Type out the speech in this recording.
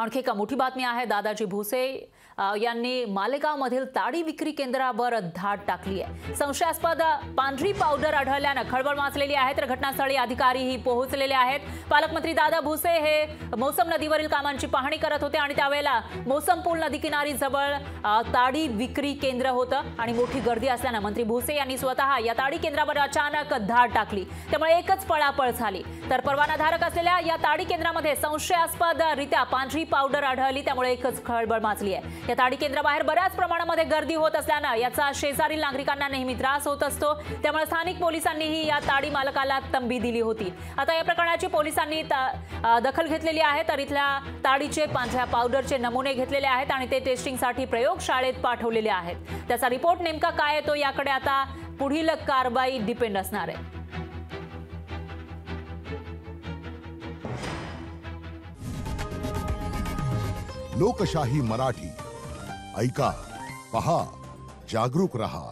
आणखी एका मोठी बातमी आहे। दादाजी भुसे यांनी मालेगावमधील ताडी विक्री केंद्रावर धाड टाकली आहे। संशयास्पद पांढरी पावडर आढळल्याने खळबळ माजलेली आहे, तर घटनास्थळी अधिकारीही पोहोचलेले आहेत। पालकमंत्री दादा भुसे हे मोसम नदीवरील कामांची पाहणी करत होते आणि त्यावेळेला मोसम पूल नदीकिनारी जवळ ताडी विक्री केंद्र होतं आणि मोठी गर्दी असल्याने मंत्री भुसे यांनी स्वतः या ताडी केंद्रावर अचानक धाड टाकली, त्यामुळे एकच पळापळ झाली। तर परवानाधारक असलेल्या या ताडी केंद्रामध्ये संशयास्पदरित्या पांढरी पावडर आढळली, त्यामुळे एकच खळबळ माजली आहे। या ताडी केंद्राबाहेर बऱ्याच प्रमाणामध्ये गर्दी होत असल्याने याचा शेजारील नागरिकांना नेहमी त्रास होत असतो, त्यामुळे स्थानिक पोलिसांनीही या ताडी मालकाला तंबी दिली होती। आता या प्रकरणाची पोलिसांनी दखल घेतलेली आहे, तर इथल्या ताडीचे पांढऱ्या पावडरचे नमुने घेतलेले आहेत आणि ते टेस्टिंगसाठी प्रयोगशाळेत पाठवलेले आहेत। त्याचा रिपोर्ट नेमका काय येतो याकडे आता पुढील कारवाई डिपेंड असणार आहे। लोकशाही मराठी ऐका, पहा, जागरूक रहा।